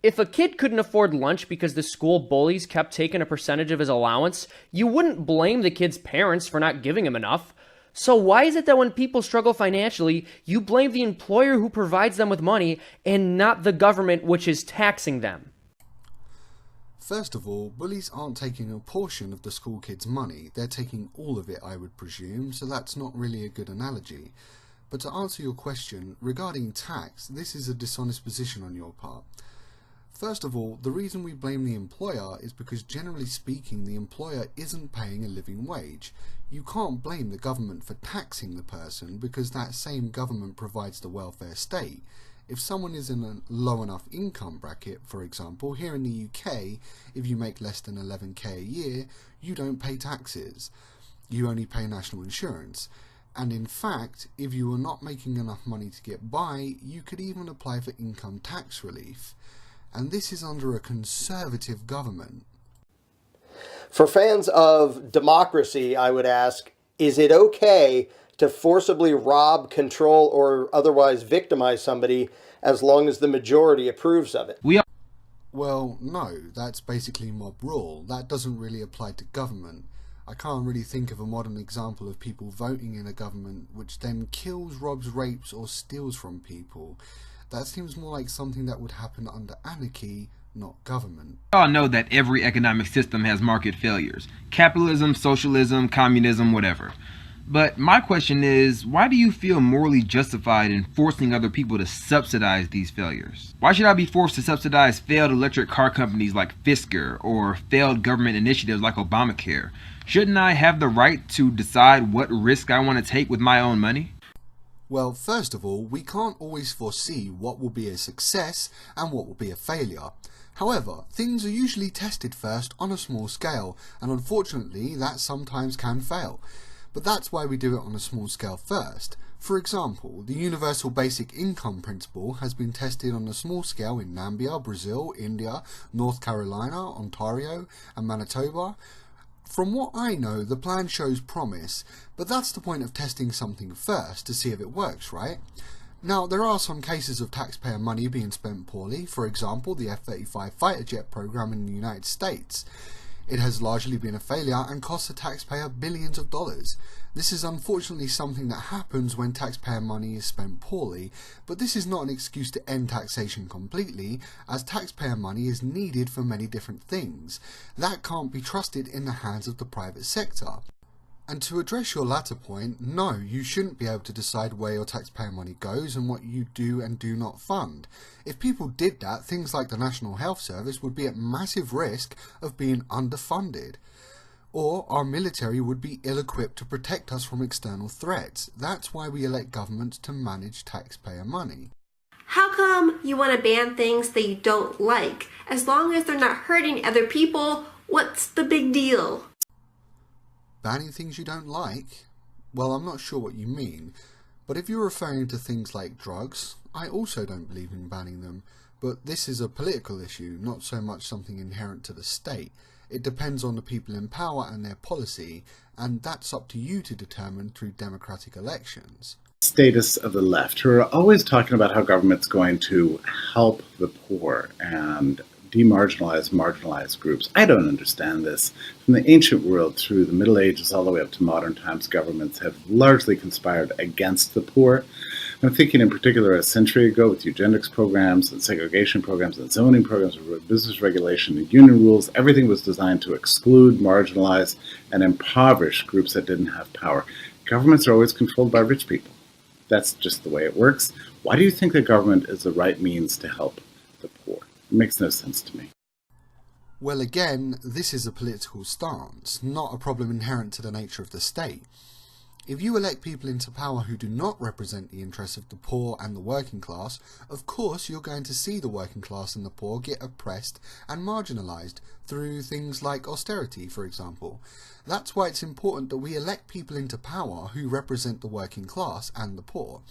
If a kid couldn't afford lunch because the school bullies kept taking a percentage of his allowance, you wouldn't blame the kid's parents for not giving him enough. So why is it that when people struggle financially, you blame the employer who provides them with money and not the government which is taxing them? First of all, bullies aren't taking a portion of the school kids' money, they're taking all of it, I would presume, so that's not really a good analogy. But to answer your question, regarding tax, this is a dishonest position on your part. First of all, the reason we blame the employer is because generally speaking, the employer isn't paying a living wage. You can't blame the government for taxing the person because that same government provides the welfare state. If someone is in a low enough income bracket, for example, here in the UK, if you make less than 11k a year, you don't pay taxes. You only pay national insurance. And in fact, if you are not making enough money to get by, you could even apply for income tax relief. And this is under a conservative government. For fans of democracy, I would ask, is it okay to forcibly rob, control, or otherwise victimize somebody as long as the majority approves of it? Well, no, that's basically mob rule. That doesn't really apply to government. I can't really think of a modern example of people voting in a government which then kills, robs, rapes, or steals from people. That seems more like something that would happen under anarchy, not government. We all know that every economic system has market failures. Capitalism, socialism, communism, whatever. But my question is, why do you feel morally justified in forcing other people to subsidize these failures? Why should I be forced to subsidize failed electric car companies like Fisker or failed government initiatives like Obamacare? Shouldn't I have the right to decide what risk I want to take with my own money? Well, first of all, we can't always foresee what will be a success and what will be a failure. However, things are usually tested first on a small scale, and unfortunately that sometimes can fail. But that's why we do it on a small scale first. For example, the universal basic income principle has been tested on a small scale in Namibia, Brazil, India, North Carolina, Ontario, and Manitoba. From what I know, the plan shows promise, but that's the point of testing something first, to see if it works, right? Now, there are some cases of taxpayer money being spent poorly, for example, the F-35 fighter jet program in the United States. It has largely been a failure and cost the taxpayer billions of dollars. This is unfortunately something that happens when taxpayer money is spent poorly, but this is not an excuse to end taxation completely, as taxpayer money is needed for many different things. That can't be trusted in the hands of the private sector. And to address your latter point, no, you shouldn't be able to decide where your taxpayer money goes and what you do and do not fund. If people did that, things like the National Health Service would be at massive risk of being underfunded. Or our military would be ill-equipped to protect us from external threats. That's why we elect governments to manage taxpayer money. How come you want to ban things that you don't like? As long as they're not hurting other people, what's the big deal? Banning things you don't like? Well, I'm not sure what you mean, but if you're referring to things like drugs, I also don't believe in banning them, but this is a political issue, not so much something inherent to the state. It depends on the people in power and their policy, and that's up to you to determine through democratic elections. Statists of the left, who are always talking about how government's going to help the poor and marginalized groups. I don't understand this. From the ancient world through the Middle Ages all the way up to modern times, governments have largely conspired against the poor. I'm thinking in particular a century ago with eugenics programs and segregation programs and zoning programs, business regulation and union rules. Everything was designed to exclude, marginalize, and impoverish groups that didn't have power. Governments are always controlled by rich people. That's just the way it works. Why do you think that government is the right means to help the poor? It makes no sense to me. Well, again, this is a political stance, not a problem inherent to the nature of the state. If you elect people into power who do not represent the interests of the poor and the working class, of course you're going to see the working class and the poor get oppressed and marginalised through things like austerity, for example. That's why it's important that we elect people into power who represent the working class and the poor.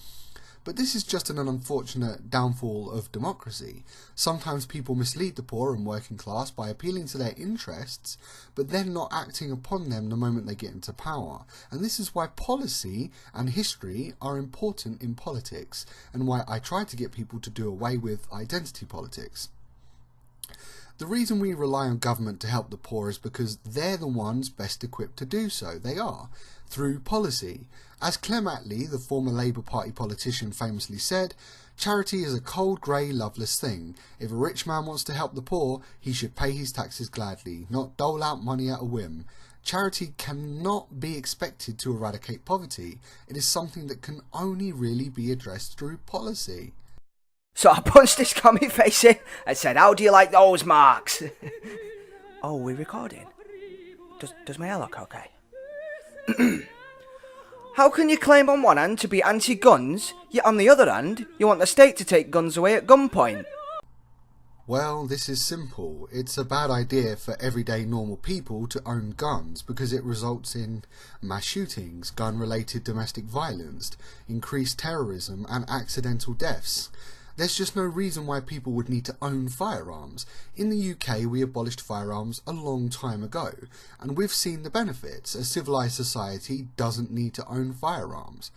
But this is just an unfortunate downfall of democracy. Sometimes people mislead the poor and working class by appealing to their interests, but then not acting upon them the moment they get into power. And this is why policy and history are important in politics, and why I try to get people to do away with identity politics. The reason we rely on government to help the poor is because they're the ones best equipped to do so. They are, through policy. As Clem Attlee, the former Labour Party politician, famously said, charity is a cold, grey, loveless thing. If a rich man wants to help the poor, he should pay his taxes gladly, not dole out money at a whim. Charity cannot be expected to eradicate poverty. It is something that can only really be addressed through policy. So I punched this commie face in and said, "How do you like those marks?" Oh, we're recording? Does my hair look okay? How can you claim on one hand to be anti-guns, yet on the other hand, you want the state to take guns away at gunpoint? Well, this is simple. It's a bad idea for everyday normal people to own guns because it results in mass shootings, gun-related domestic violence, increased terrorism and accidental deaths. There's just no reason why people would need to own firearms. In the UK, we abolished firearms a long time ago, and we've seen the benefits. A civilised society doesn't need to own firearms.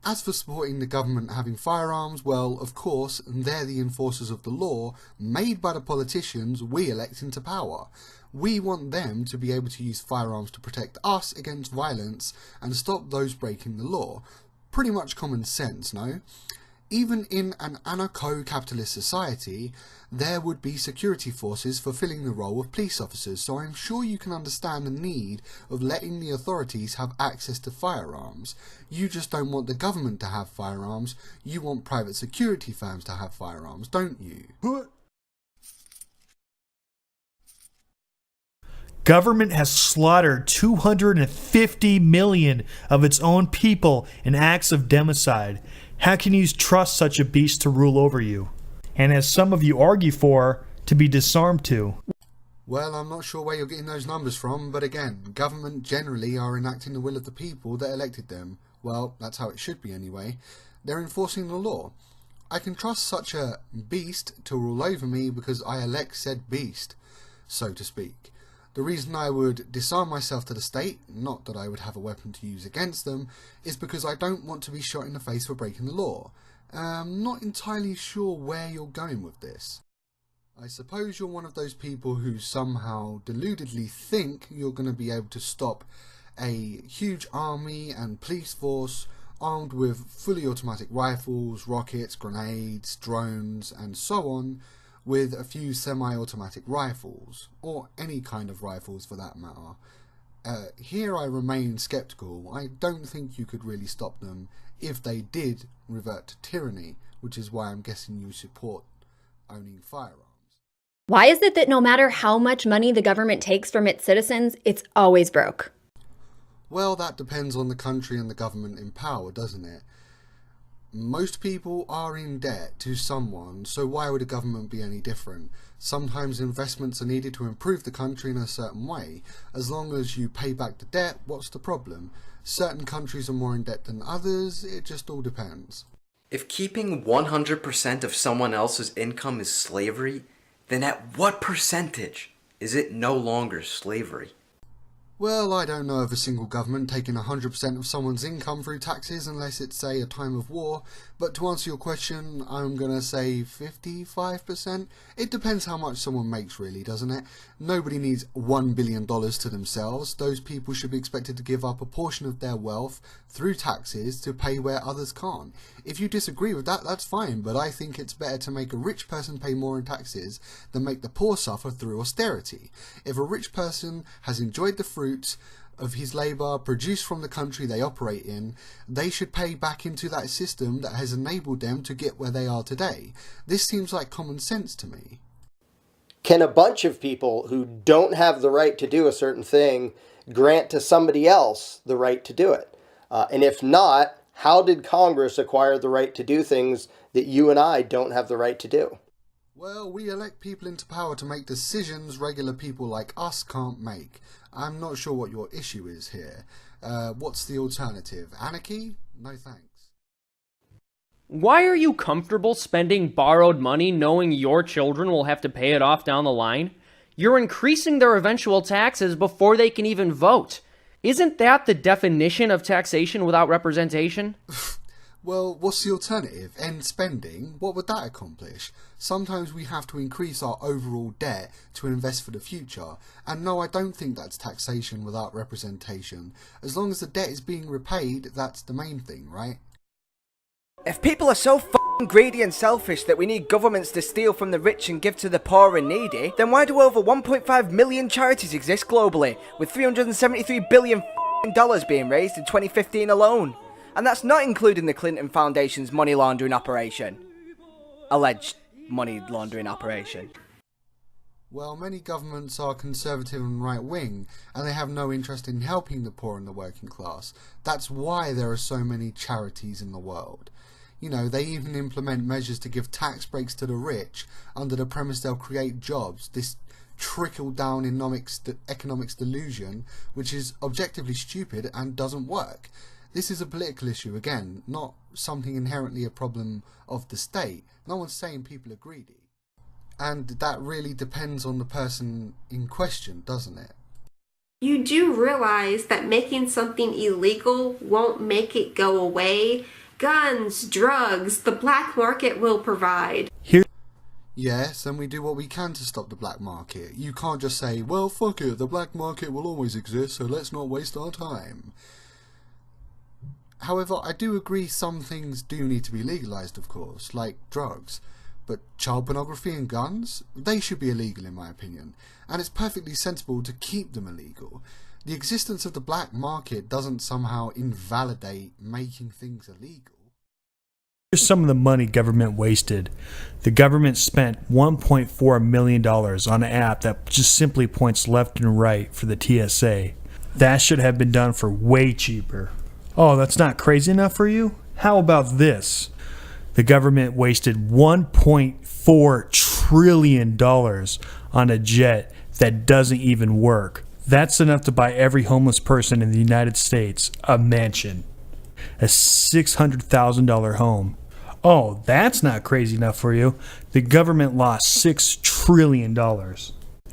As for supporting the government having firearms, well, of course, they're the enforcers of the law made by the politicians we elect into power. We want them to be able to use firearms to protect us against violence and stop those breaking the law. Pretty much common sense, no? Even in an anarcho-capitalist society, there would be security forces fulfilling the role of police officers, so I'm sure you can understand the need of letting the authorities have access to firearms. You just don't want the government to have firearms, you want private security firms to have firearms, don't you? Government has slaughtered 250 million of its own people in acts of democide. How can you trust such a beast to rule over you? And as some of you argue for, to be disarmed too. Well, I'm not sure where you're getting those numbers from, but again, government generally are enacting the will of the people that elected them. Well, that's how it should be anyway. They're enforcing the law. I can trust such a beast to rule over me because I elect said beast, so to speak. The reason I would disarm myself to the state, not that I would have a weapon to use against them, is because I don't want to be shot in the face for breaking the law. I'm not entirely sure where you're going with this. I suppose you're one of those people who somehow deludedly think you're going to be able to stop a huge army and police force armed with fully automatic rifles, rockets, grenades, drones, and so on, with a few semi-automatic rifles, or any kind of rifles for that matter. Here I remain sceptical. I don't think you could really stop them if they did revert to tyranny, which is why I'm guessing you support owning firearms. Why is it that no matter how much money the government takes from its citizens, it's always broke? Well, that depends on the country and the government in power, doesn't it? Most people are in debt to someone, so why would a government be any different? Sometimes investments are needed to improve the country in a certain way. As long as you pay back the debt, what's the problem? Certain countries are more in debt than others, it just all depends. If keeping 100% of someone else's income is slavery, then at what percentage is it no longer slavery? Well, I don't know of a single government taking 100% of someone's income through taxes unless it's, say, a time of war, but to answer your question, I'm gonna say 55%. It depends how much someone makes, really, doesn't it? Nobody needs $1 billion to themselves. Those people should be expected to give up a portion of their wealth through taxes to pay where others can't. If you disagree with that, that's fine, but I think it's better to make a rich person pay more in taxes than make the poor suffer through austerity. If a rich person has enjoyed the fruits of his labour produced from the country they operate in, they should pay back into that system that has enabled them to get where they are today. This seems like common sense to me. Can a bunch of people who don't have the right to do a certain thing grant to somebody else the right to do it? And if not, how did Congress acquire the right to do things that you and I don't have the right to do? Well, we elect people into power to make decisions regular people like us can't make. I'm not sure what your issue is here. What's the alternative? Anarchy? No thanks. Why are you comfortable spending borrowed money knowing your children will have to pay it off down the line? You're increasing their eventual taxes before they can even vote. Isn't that the definition of taxation without representation? Well, what's the alternative? End spending? What would that accomplish? Sometimes we have to increase our overall debt to invest for the future. And no, I don't think that's taxation without representation. As long as the debt is being repaid, that's the main thing, right? If people are so f***ing greedy and selfish that we need governments to steal from the rich and give to the poor and needy, then why do over 1.5 million charities exist globally, with $373 billion being raised in 2015 alone? And that's not including the Clinton Foundation's money laundering operation. Alleged money laundering operation. Well, many governments are conservative and right-wing, and they have no interest in helping the poor and the working class. That's why there are so many charities in the world. You know, they even implement measures to give tax breaks to the rich under the premise they'll create jobs. This trickle-down economics delusion, which is objectively stupid and doesn't work. This is a political issue, again, not something inherently a problem of the state. No one's saying people are greedy. And that really depends on the person in question, doesn't it? You do realize that making something illegal won't make it go away. Guns, drugs, the black market will provide. Yes, and we do what we can to stop the black market. You can't just say, well, fuck it, the black market will always exist, so let's not waste our time. However, I do agree some things do need to be legalised, of course, like drugs. But child pornography and guns? They should be illegal in my opinion. And it's perfectly sensible to keep them illegal. The existence of the black market doesn't somehow invalidate making things illegal. Here's some of the money government wasted. The government spent $1.4 million on an app that just simply points left and right for the TSA. That should have been done for way cheaper. Oh, that's not crazy enough for you? How about this? The government wasted $1.4 trillion on a jet that doesn't even work. That's enough to buy every homeless person in the United States a mansion. A $600,000 home. Oh, that's not crazy enough for you. The government lost $6 trillion.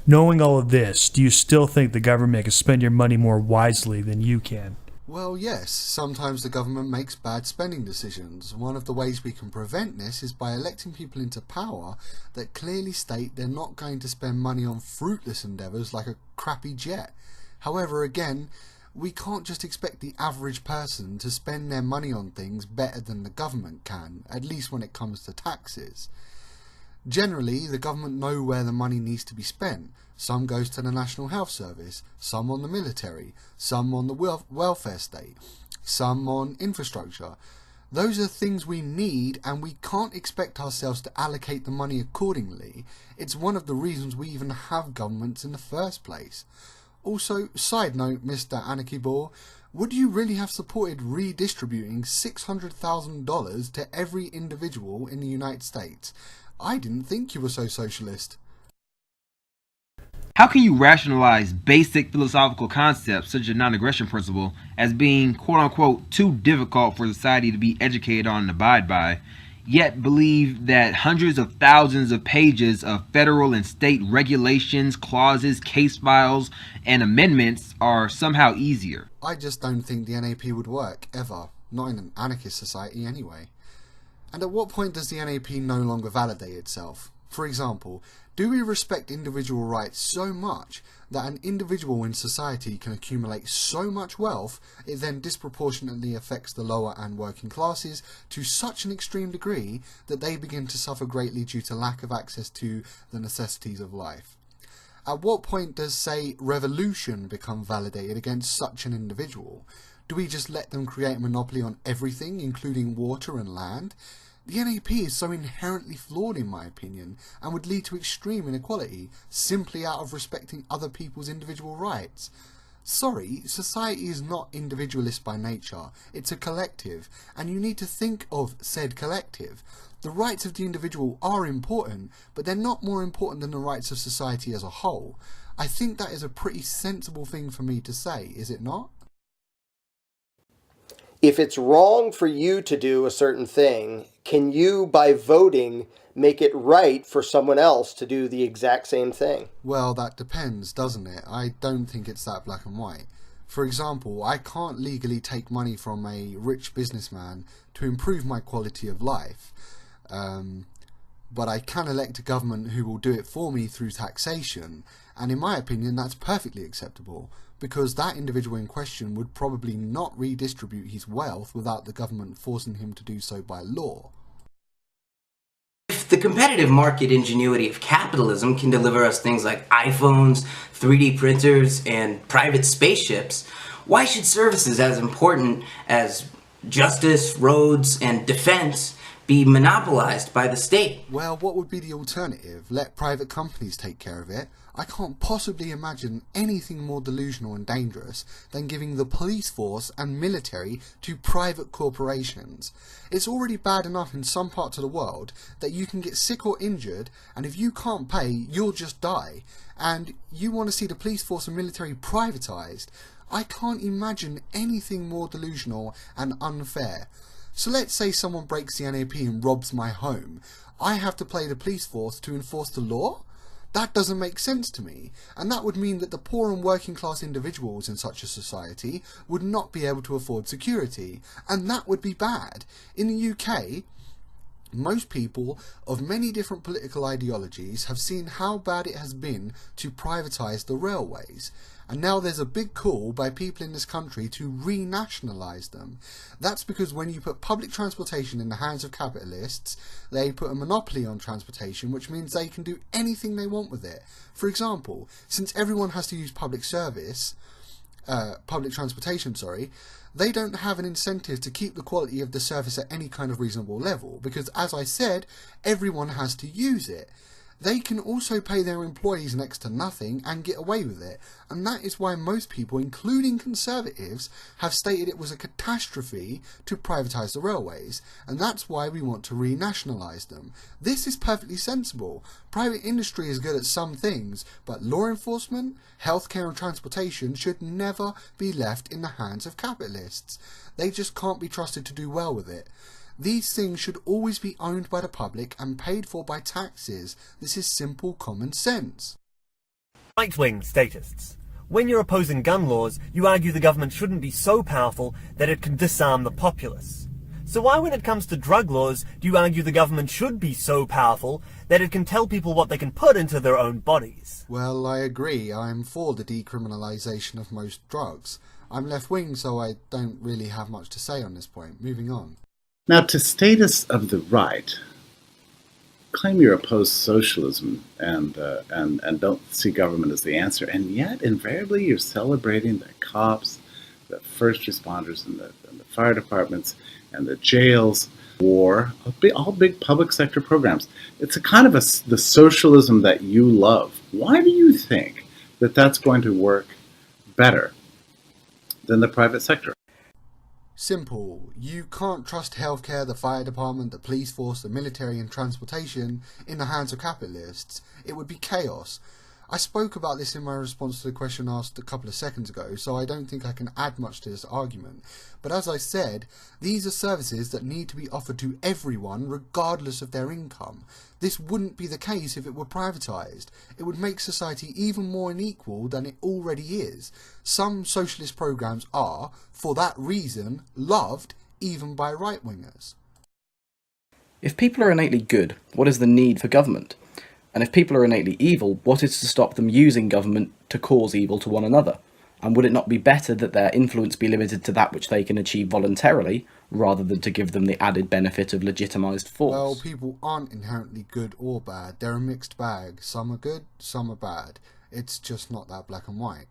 Knowing all of this, do you still think the government can spend your money more wisely than you can? Well, yes, sometimes the government makes bad spending decisions. One of the ways we can prevent this is by electing people into power that clearly state they're not going to spend money on fruitless endeavours like a crappy jet. However, again, we can't just expect the average person to spend their money on things better than the government can, at least when it comes to taxes. Generally, the government know where the money needs to be spent. Some goes to the National Health Service, some on the military, some on the welfare state, some on infrastructure. Those are things we need, and we can't expect ourselves to allocate the money accordingly. It's one of the reasons we even have governments in the first place. Also, side note, Mr. Anarchy Ball, would you really have supported redistributing $600,000 to every individual in the United States? I didn't think you were so socialist. How can you rationalize basic philosophical concepts such as the non-aggression principle as being quote-unquote too difficult for society to be educated on and abide by, yet believe that hundreds of thousands of pages of federal and state regulations, clauses, case files, and amendments are somehow easier? I just don't think the NAP would work, ever. Not in an anarchist society anyway. And at what point does the NAP no longer validate itself? For example, do we respect individual rights so much that an individual in society can accumulate so much wealth it then disproportionately affects the lower and working classes to such an extreme degree that they begin to suffer greatly due to lack of access to the necessities of life? At what point does, say, revolution become validated against such an individual? Do we just let them create a monopoly on everything, including water and land? The NAP is so inherently flawed in my opinion, and would lead to extreme inequality, simply out of respecting other people's individual rights. Sorry, society is not individualist by nature, it's a collective, and you need to think of said collective. The rights of the individual are important, but they're not more important than the rights of society as a whole. I think that is a pretty sensible thing for me to say, is it not? If it's wrong for you to do a certain thing, can you, by voting, make it right for someone else to do the exact same thing? Well, that depends, doesn't it? I don't think it's that black and white. For example, I can't legally take money from a rich businessman to improve my quality of life, but I can elect a government who will do it for me through taxation, and in my opinion that's perfectly acceptable, because that individual in question would probably not redistribute his wealth without the government forcing him to do so by law. If the competitive market ingenuity of capitalism can deliver us things like iPhones, 3D printers, and private spaceships, why should services as important as justice, roads, and defense be monopolized by the state? Well, what would be the alternative? Let private companies take care of it? I can't possibly imagine anything more delusional and dangerous than giving the police force and military to private corporations. It's already bad enough in some parts of the world that you can get sick or injured, and if you can't pay, you'll just die. And you want to see the police force and military privatised? I can't imagine anything more delusional and unfair. So let's say someone breaks the NAP and robs my home. I have to play the police force to enforce the law? That doesn't make sense to me, and that would mean that the poor and working class individuals in such a society would not be able to afford security, and that would be bad. In the UK, most people of many different political ideologies have seen how bad it has been to privatise the railways. And now there's a big call by people in this country to renationalise them. That's because when you put public transportation in the hands of capitalists, they put a monopoly on transportation, which means they can do anything they want with it. For example, since everyone has to use public transportation, they don't have an incentive to keep the quality of the service at any kind of reasonable level, because as I said, everyone has to use it. They can also pay their employees next to nothing and get away with it, and that is why most people, including conservatives, have stated it was a catastrophe to privatise the railways, and that's why we want to renationalise them. This is perfectly sensible. Private industry is good at some things, but law enforcement, healthcare and transportation should never be left in the hands of capitalists. They just can't be trusted to do well with it. These things should always be owned by the public and paid for by taxes. This is simple common sense. Right-wing statists. When you're opposing gun laws, you argue the government shouldn't be so powerful that it can disarm the populace. So why, when it comes to drug laws, do you argue the government should be so powerful that it can tell people what they can put into their own bodies? Well, I agree. I'm for the decriminalisation of most drugs. I'm left-wing, so I don't really have much to say on this point. Moving on. Now, to statists of the right, claim you're opposed to socialism and don't see government as the answer, and yet invariably you're celebrating the cops, the first responders, and the fire departments, and the jails, war, all big public sector programs. It's a kind of the socialism that you love. Why do you think that that's going to work better than the private sector? Simple. You can't trust healthcare, the fire department, the police force, the military and transportation in the hands of capitalists. It would be chaos. I spoke about this in my response to the question asked a couple of seconds ago, so I don't think I can add much to this argument. But as I said, these are services that need to be offered to everyone regardless of their income. This wouldn't be the case if it were privatised. It would make society even more unequal than it already is. Some socialist programmes are, for that reason, loved even by right-wingers. If people are innately good, what is the need for government? And if people are innately evil, what is to stop them using government to cause evil to one another? And would it not be better that their influence be limited to that which they can achieve voluntarily, rather than to give them the added benefit of legitimised force? Well, people aren't inherently good or bad. They're a mixed bag. Some are good, some are bad. It's just not that black and white.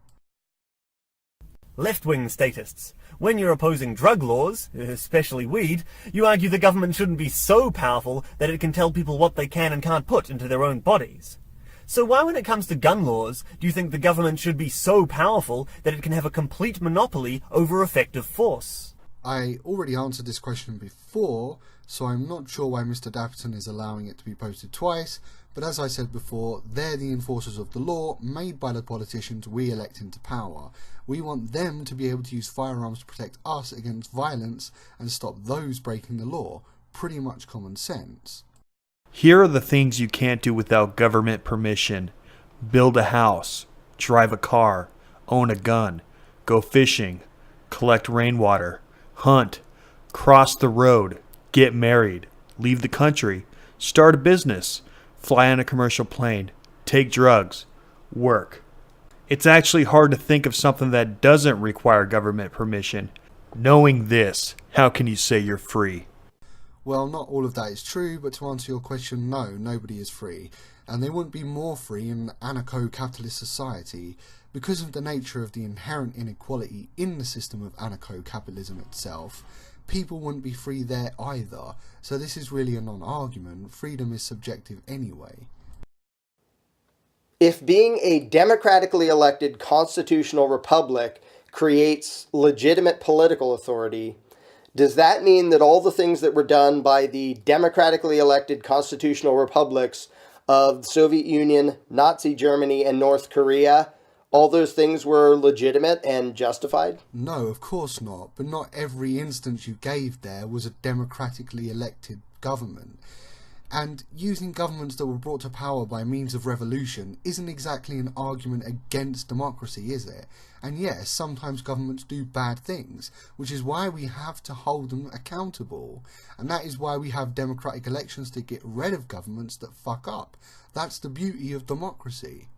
Left-wing statists. When you're opposing drug laws, especially weed, you argue the government shouldn't be so powerful that it can tell people what they can and can't put into their own bodies. So why, when it comes to gun laws, do you think the government should be so powerful that it can have a complete monopoly over effective force? I already answered this question before, so I'm not sure why Mr. Dapperton is allowing it to be posted twice, but as I said before, they're the enforcers of the law made by the politicians we elect into power. We want them to be able to use firearms to protect us against violence and stop those breaking the law. Pretty much common sense. Here are the things you can't do without government permission. Build a house, drive a car, own a gun, go fishing, collect rainwater, hunt, cross the road, get married, leave the country, start a business, fly on a commercial plane, take drugs, work. It's actually hard to think of something that doesn't require government permission. Knowing this, how can you say you're free? Well, not all of that is true, but to answer your question, no, nobody is free. And they wouldn't be more free in an anarcho-capitalist society because of the nature of the inherent inequality in the system of anarcho-capitalism itself. People wouldn't be free there either, so this is really a non-argument. Freedom is subjective anyway. If being a democratically elected constitutional republic creates legitimate political authority, does that mean that all the things that were done by the democratically elected constitutional republics of the Soviet Union, Nazi Germany, and North Korea, all those things were legitimate and justified? No, of course not, but not every instance you gave there was a democratically elected government. And using governments that were brought to power by means of revolution isn't exactly an argument against democracy, is it? And yes, sometimes governments do bad things, which is why we have to hold them accountable. And that is why we have democratic elections to get rid of governments that fuck up. That's the beauty of democracy.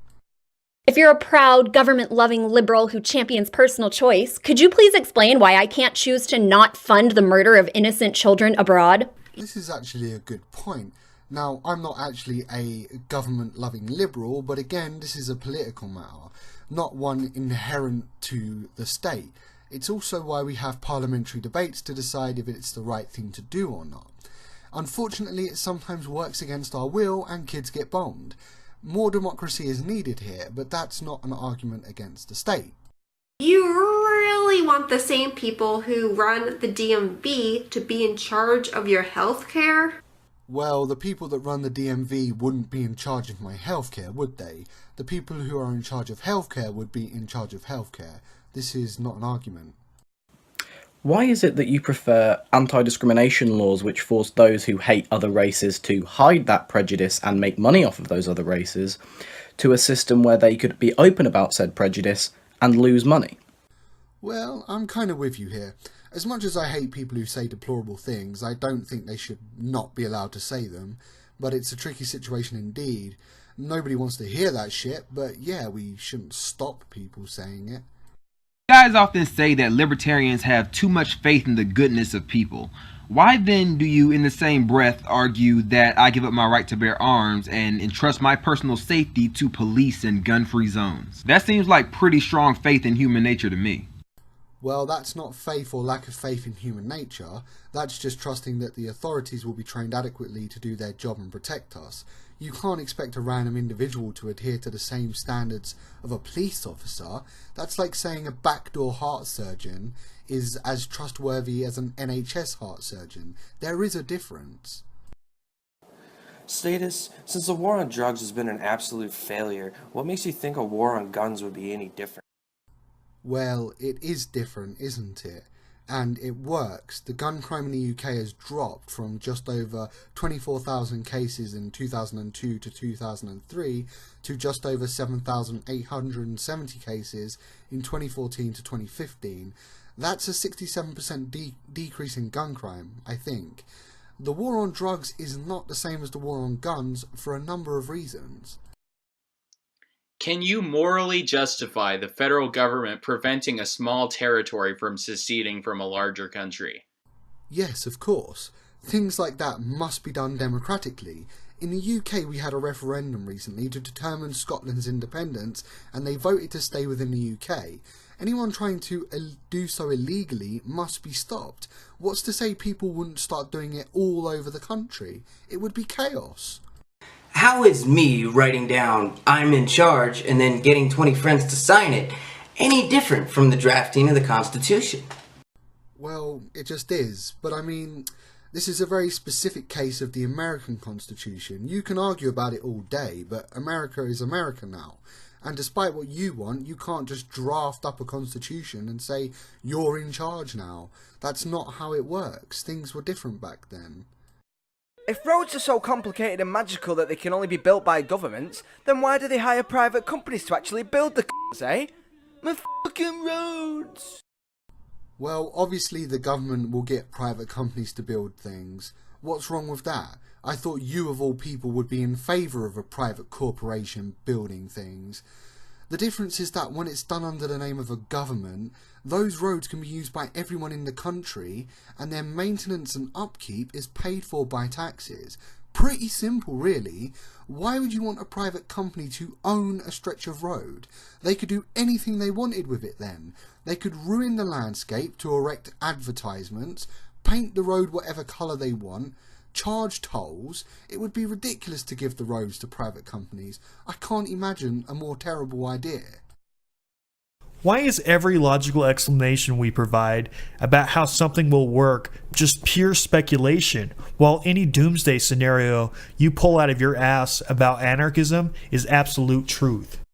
If you're a proud, government-loving liberal who champions personal choice, could you please explain why I can't choose to not fund the murder of innocent children abroad? This is actually a good point. Now, I'm not actually a government-loving liberal, but again, this is a political matter, not one inherent to the state. It's also why we have parliamentary debates to decide if it's the right thing to do or not. Unfortunately, it sometimes works against our will and kids get bombed. More democracy is needed here, but that's not an argument against the state. You really want the same people who run the DMV to be in charge of your healthcare? Well, the people that run the DMV wouldn't be in charge of my healthcare, would they? The people who are in charge of healthcare would be in charge of healthcare. This is not an argument. Why is it that you prefer anti-discrimination laws which force those who hate other races to hide that prejudice and make money off of those other races, to a system where they could be open about said prejudice and lose money? Well, I'm kind of with you here. As much as I hate people who say deplorable things, I don't think they should not be allowed to say them. But it's a tricky situation indeed. Nobody wants to hear that shit, but yeah, we shouldn't stop people saying it. Guys often say that libertarians have too much faith in the goodness of people. Why then do you in the same breath argue that I give up my right to bear arms and entrust my personal safety to police and gun-free zones? That seems like pretty strong faith in human nature to me. Well, that's not faith or lack of faith in human nature. That's just trusting that the authorities will be trained adequately to do their job and protect us. You can't expect a random individual to adhere to the same standards of a police officer. That's like saying a backdoor heart surgeon is as trustworthy as an NHS heart surgeon. There is a difference. Status, since the war on drugs has been an absolute failure, what makes you think a war on guns would be any different? Well, it is different, isn't it? And it works. The gun crime in the UK has dropped from just over 24,000 cases in 2002 to 2003 to just over 7,870 cases in 2014 to 2015. That's a 67% decrease in gun crime, I think. The war on drugs is not the same as the war on guns for a number of reasons. Can you morally justify the federal government preventing a small territory from seceding from a larger country? Yes, of course. Things like that must be done democratically. In the UK, we had a referendum recently to determine Scotland's independence, and they voted to stay within the UK. Anyone trying to do so illegally must be stopped. What's to say people wouldn't start doing it all over the country? It would be chaos. How is me writing down I'm in charge and then getting 20 friends to sign it any different from the drafting of the Constitution? Well, it just is. But I mean, this is a very specific case of the American Constitution. You can argue about it all day, but America is America now. And despite what you want, you can't just draft up a constitution and say, you're in charge now. That's not how it works. Things were different back then. If roads are so complicated and magical that they can only be built by governments, then why do they hire private companies to actually build the c***s, eh? My fucking roads! Well, obviously the government will get private companies to build things. What's wrong with that? I thought you of all people would be in favour of a private corporation building things. The difference is that when it's done under the name of a government, those roads can be used by everyone in the country and their maintenance and upkeep is paid for by taxes. Pretty simple, really. Why would you want a private company to own a stretch of road? They could do anything they wanted with it then. They could ruin the landscape to erect advertisements, paint the road whatever colour they want, charge tolls. It would be ridiculous to give the roads to private companies. I can't imagine a more terrible idea. Why is every logical explanation we provide about how something will work just pure speculation, while any doomsday scenario you pull out of your ass about anarchism is absolute truth?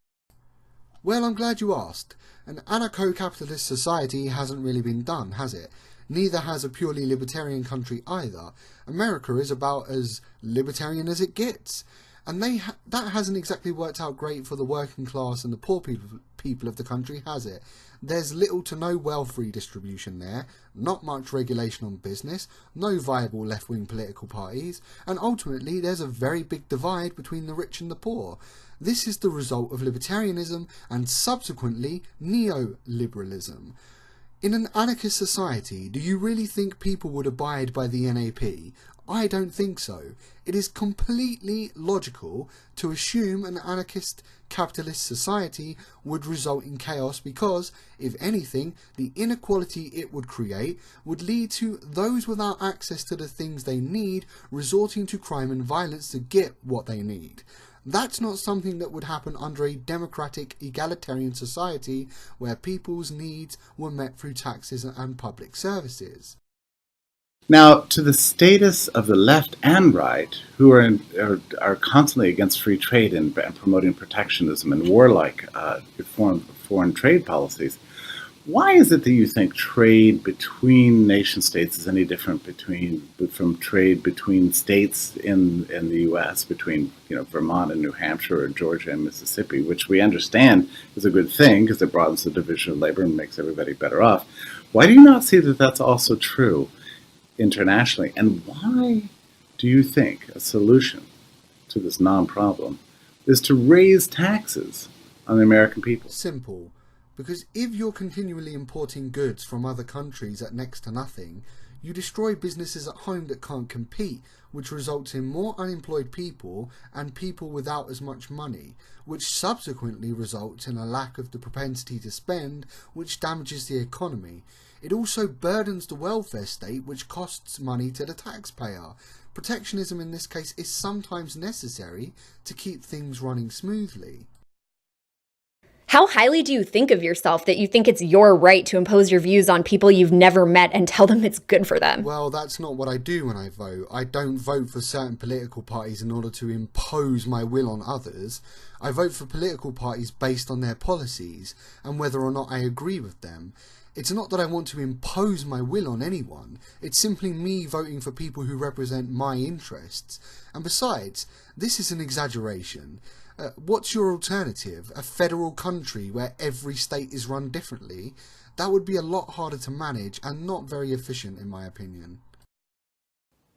Well, I'm glad you asked. An anarcho-capitalist society hasn't really been done, has it? Neither has a purely libertarian country either. America is about as libertarian as it gets. And that hasn't exactly worked out great for the working class and the poor people of the country, has it? There's little to no wealth redistribution there, not much regulation on business, no viable left-wing political parties, and ultimately there's a very big divide between the rich and the poor. This is the result of libertarianism and subsequently neoliberalism. In an anarchist society, do you really think people would abide by the NAP? I don't think so. It is completely logical to assume an anarchist capitalist society would result in chaos because, if anything, the inequality it would create would lead to those without access to the things they need resorting to crime and violence to get what they need. That's not something that would happen under a democratic, egalitarian society where people's needs were met through taxes and public services. Now, to the statists of the left and right, who are constantly against free trade and promoting protectionism and warlike foreign trade policies, why is it that you think trade between nation states is any different from trade between states in the U.S., between Vermont and New Hampshire or Georgia and Mississippi, which we understand is a good thing because it broadens the division of labor and makes everybody better off? Why do you not see that that's also true internationally? And why do you think a solution to this non-problem is to raise taxes on the American people? Simple. Because if you're continually importing goods from other countries at next to nothing, you destroy businesses at home that can't compete, which results in more unemployed people and people without as much money, which subsequently results in a lack of the propensity to spend, which damages the economy. It also burdens the welfare state, which costs money to the taxpayer. Protectionism in this case is sometimes necessary to keep things running smoothly. How highly do you think of yourself that you think it's your right to impose your views on people you've never met and tell them it's good for them? Well, that's not what I do when I vote. I don't vote for certain political parties in order to impose my will on others. I vote for political parties based on their policies and whether or not I agree with them. It's not that I want to impose my will on anyone. It's simply me voting for people who represent my interests. And besides, this is an exaggeration. What's your alternative? A federal country where every state is run differently? That would be a lot harder to manage and not very efficient in my opinion.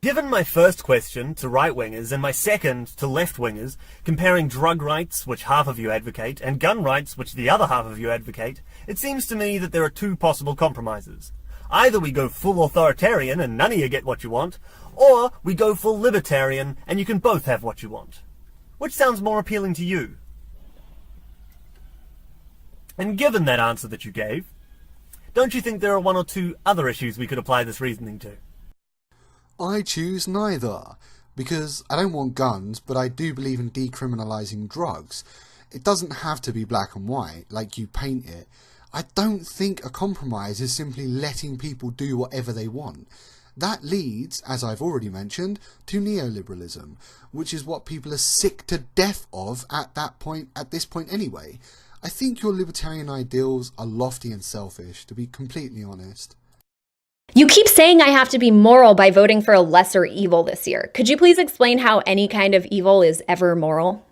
Given my first question to right-wingers and my second to left-wingers, comparing drug rights, which half of you advocate, and gun rights, which the other half of you advocate, it seems to me that there are two possible compromises. Either we go full authoritarian and none of you get what you want, or we go full libertarian and you can both have what you want. Which sounds more appealing to you? And given that answer that you gave, don't you think there are one or two other issues we could apply this reasoning to? I choose neither, because I don't want guns, but I do believe in decriminalising drugs. It doesn't have to be black and white, like you paint it. I don't think a compromise is simply letting people do whatever they want. That leads, as I've already mentioned, to neoliberalism, which is what people are sick to death of at this point anyway. I think your libertarian ideals are lofty and selfish, to be completely honest. You keep saying I have to be moral by voting for a lesser evil this year. Could you please explain how any kind of evil is ever moral?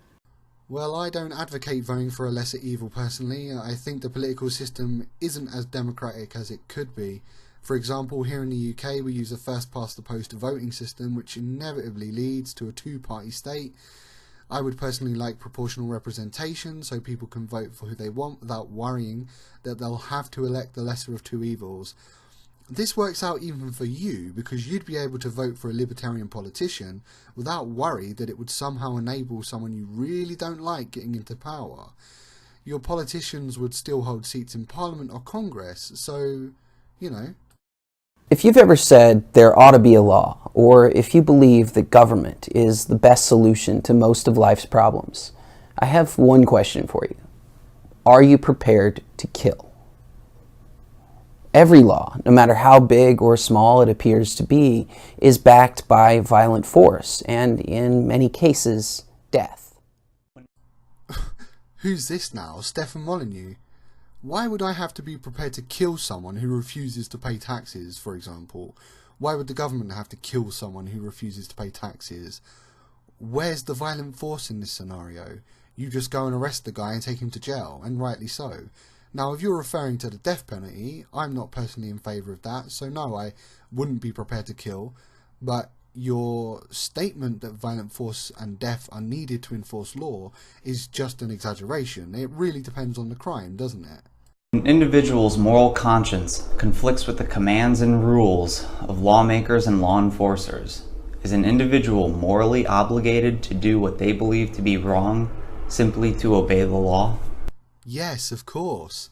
Well, I don't advocate voting for a lesser evil personally. I think the political system isn't as democratic as it could be. For example, here in the UK we use a first-past-the-post voting system, which inevitably leads to a two-party state. I would personally like proportional representation so people can vote for who they want without worrying that they'll have to elect the lesser of two evils. This works out even for you because you'd be able to vote for a libertarian politician without worry that it would somehow enable someone you really don't like getting into power. Your politicians would still hold seats in Parliament or Congress, so, you know. If you've ever said there ought to be a law, or if you believe that government is the best solution to most of life's problems, I have one question for you. Are you prepared to kill? Every law, no matter how big or small it appears to be, is backed by violent force, and in many cases, death. Who's this now? Stefan Molyneux? Why would I have to be prepared to kill someone who refuses to pay taxes, for example? Why would the government have to kill someone who refuses to pay taxes? Where's the violent force in this scenario? You just go and arrest the guy and take him to jail, and rightly so. Now, if you're referring to the death penalty, I'm not personally in favour of that, so no, I wouldn't be prepared to kill. But your statement that violent force and death are needed to enforce law is just an exaggeration. It really depends on the crime, doesn't it? An individual's moral conscience conflicts with the commands and rules of lawmakers and law enforcers. Is an individual morally obligated to do what they believe to be wrong simply to obey the law? Yes, of course.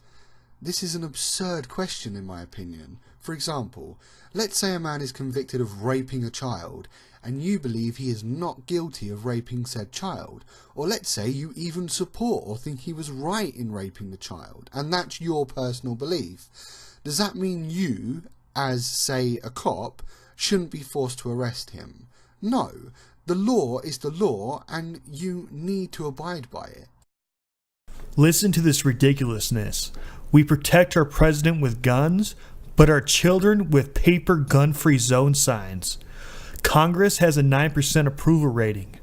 This is an absurd question in my opinion. For example, let's say a man is convicted of raping a child and you believe he is not guilty of raping said child. Or let's say you even support or think he was right in raping the child, and that's your personal belief. Does that mean you, as say a cop, shouldn't be forced to arrest him? No. The law is the law and you need to abide by it. Listen to this ridiculousness. We protect our president with guns, but our children with paper gun-free zone signs. Congress has a 9% approval rating.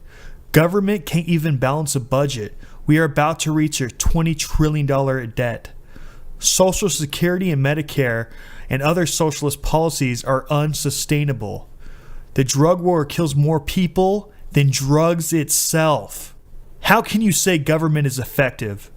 Government can't even balance a budget. We are about to reach a $20 trillion debt. Social Security and Medicare and other socialist policies are unsustainable. The drug war kills more people than drugs itself. How can you say government is effective?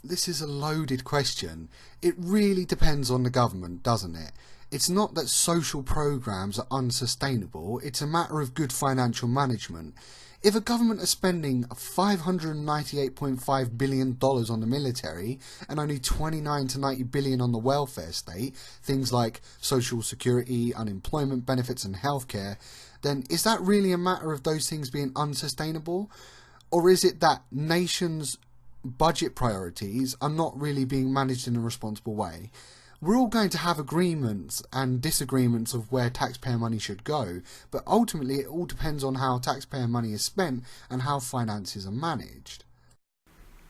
This is a loaded question. It really depends on the government, doesn't it? It's not that social programs are unsustainable, it's a matter of good financial management. If a government is spending $598.5 billion on the military and only 29 to 90 billion on the welfare state, things like social security, unemployment benefits and healthcare, then is that really a matter of those things being unsustainable? Or is it that nations' budget priorities are not really being managed in a responsible way? We're all going to have agreements and disagreements of where taxpayer money should go, but ultimately it all depends on how taxpayer money is spent and how finances are managed.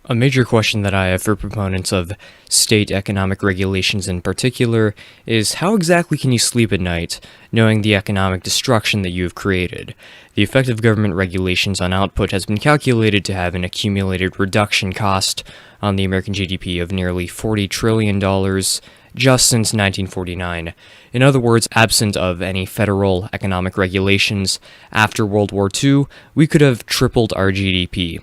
A major question that I have for proponents of state economic regulations in particular is how exactly can you sleep at night knowing the economic destruction that you have created? The effect of government regulations on output has been calculated to have an accumulated reduction cost on the American GDP of nearly $40 trillion just since 1949. In other words, absent of any federal economic regulations, after World War II, we could have tripled our GDP.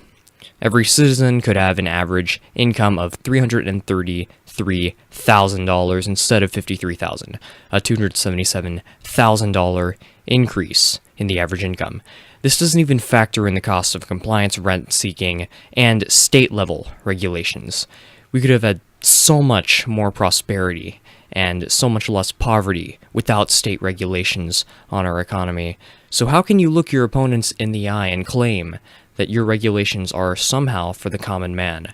Every citizen could have an average income of $333,000 instead of $53,000, a $277,000 increase in the average income. This doesn't even factor in the cost of compliance, rent-seeking, and state-level regulations. We could have had so much more prosperity and so much less poverty without state regulations on our economy. So how can you look your opponents in the eye and claim that your regulations are somehow for the common man?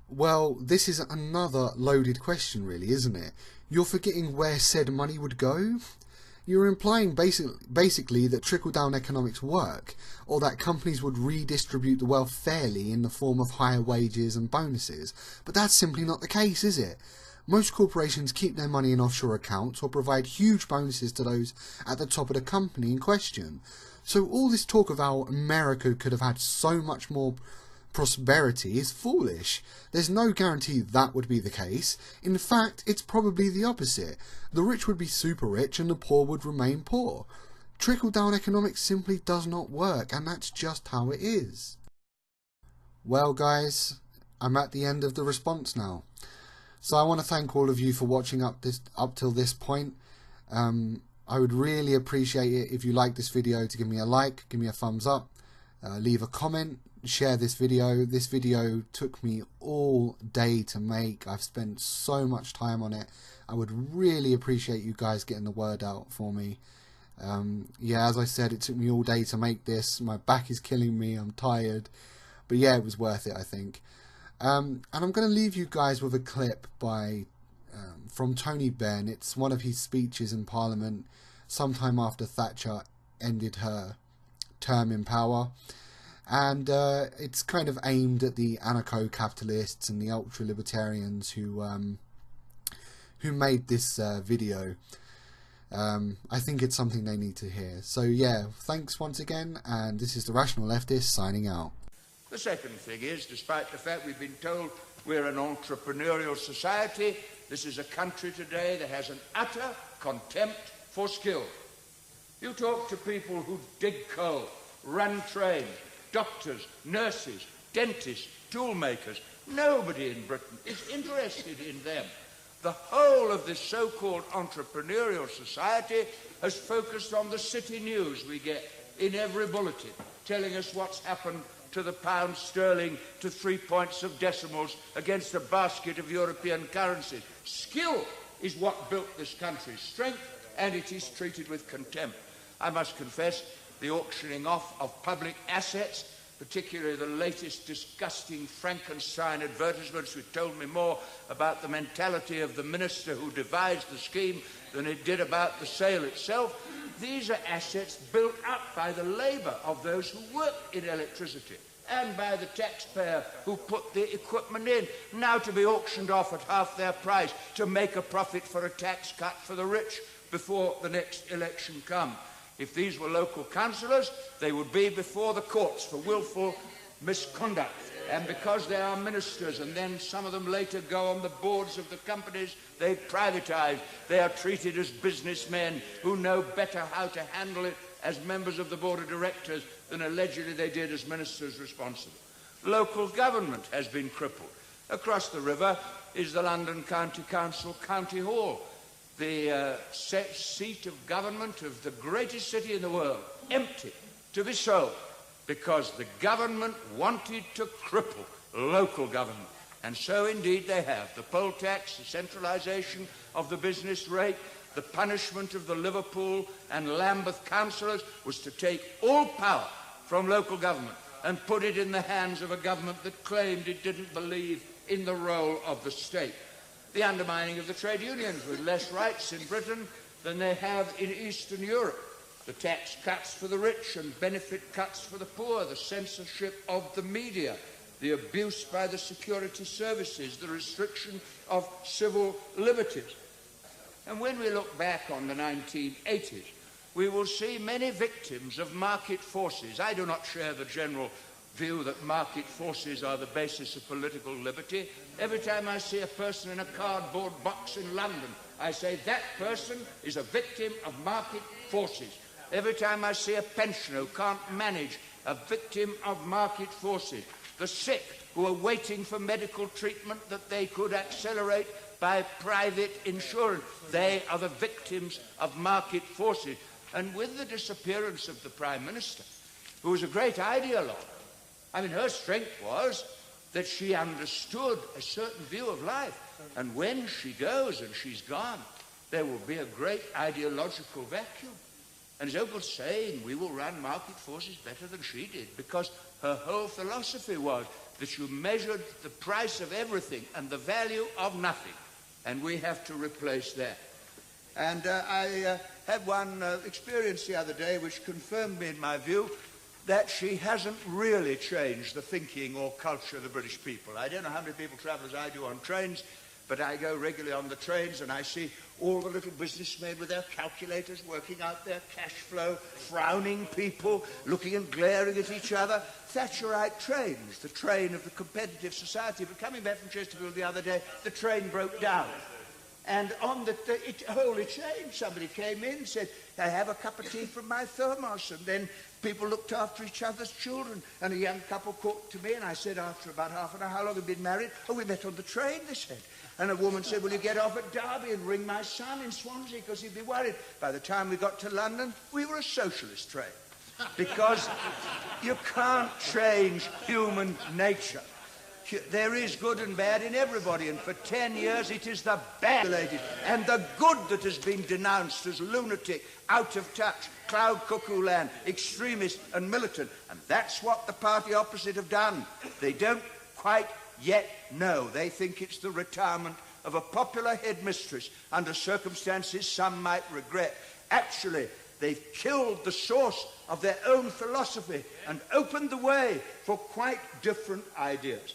Well, this is another loaded question really, isn't it? You're forgetting where said money would go? You're implying basically that trickle-down economics work, or that companies would redistribute the wealth fairly in the form of higher wages and bonuses. But that's simply not the case, is it? Most corporations keep their money in offshore accounts or provide huge bonuses to those at the top of the company in question. So all this talk of how America could have had so much more prosperity is foolish. There's no guarantee that would be the case. In fact, it's probably the opposite. The rich would be super rich and the poor would remain poor. Trickle-down economics simply does not work, and that's just how it is. Well guys, I'm at the end of the response now. So I want to thank all of you for watching up till this point. I would really appreciate it if you like this video to give me a like, give me a thumbs up, leave a comment, share this video. This video took me all day to make. I've spent so much time on it. I would really appreciate you guys getting the word out for me. Yeah, as I said, it took me all day to make this. My back is killing me. I'm tired. But yeah, it was worth it, I think. And I'm going to leave you guys with a clip from Tony Benn. It's one of his speeches in Parliament sometime after Thatcher ended her term in power. And it's kind of aimed at the anarcho-capitalists and the ultra-libertarians who made this video. I think it's something they need to hear. So yeah, thanks once again, and this is the Rational Leftist signing out. The second thing is, despite the fact we've been told we're an entrepreneurial society, this is a country today that has an utter contempt for skill. You talk to people who dig coal, run trains, doctors, nurses, dentists, tool makers. Nobody in Britain is interested in them. The whole of this so-called entrepreneurial society has focused on the city news we get in every bulletin, telling us what's happened to the pound sterling to 3 points of decimals against a basket of European currencies. Skill is what built this country's strength, and it is treated with contempt. I must confess, the auctioning off of public assets, particularly the latest disgusting Frankenstein advertisements, which told me more about the mentality of the minister who devised the scheme than it did about the sale itself. These are assets built up by the labour of those who work in electricity and by the taxpayer who put the equipment in, now to be auctioned off at half their price to make a profit for a tax cut for the rich before the next election comes. If these were local councillors, they would be before the courts for willful misconduct. And because they are ministers, and then some of them later go on the boards of the companies they privatise, they are treated as businessmen who know better how to handle it as members of the board of directors than allegedly they did as ministers responsible. Local government has been crippled. Across the river is the London County Council County Hall, the seat of government of the greatest city in the world, empty, to be sold, because the government wanted to cripple local government. And so indeed they have. The poll tax, the centralisation of the business rate, the punishment of the Liverpool and Lambeth councillors was to take all power from local government and put it in the hands of a government that claimed it didn't believe in the role of the state. The undermining of the trade unions with less rights in Britain than they have in Eastern Europe. The tax cuts for the rich and benefit cuts for the poor, the censorship of the media, the abuse by the security services, the restriction of civil liberties. And when we look back on the 1980s, we will see many victims of market forces. I do not share the general view that market forces are the basis of political liberty. Every time I see a person in a cardboard box in London, I say that person is a victim of market forces. Every time I see a pensioner who can't manage, a victim of market forces. The sick who are waiting for medical treatment that they could accelerate by private insurance. They are the victims of market forces. And with the disappearance of the Prime Minister, who was a great ideologue, I mean, her strength was that she understood a certain view of life. And when she goes and she's gone, there will be a great ideological vacuum. And as Opal saying, we will run market forces better than she did, because her whole philosophy was that you measured the price of everything and the value of nothing. And we have to replace that. And I had one experience the other day which confirmed me in my view that she hasn't really changed the thinking or culture of the British people. I don't know how many people travel as I do on trains, but I go regularly on the trains and I see all the little businessmen with their calculators working out their cash flow, frowning people, looking and glaring at each other. Thatcherite trains, the train of the competitive society. But coming back from Chesterfield the other day, the train broke down. And on it wholly changed. Somebody came in and said, I have a cup of tea from my thermos. And then people looked after each other's children. And a young couple called to me, and I said, after about half an hour, how long have you been married? Oh, we met on the train, they said. And a woman said, will you get off at Derby and ring my son in Swansea, because he'd be worried. By the time we got to London, we were a socialist train. Because you can't change human nature. There is good and bad in everybody, and for 10 years it is the bad and the good that has been denounced as lunatic, out of touch, cloud cuckoo land, extremist and militant. And that's what the party opposite have done. They don't quite yet know. They think it's the retirement of a popular headmistress under circumstances some might regret. Actually, they've killed the source of their own philosophy and opened the way for quite different ideas.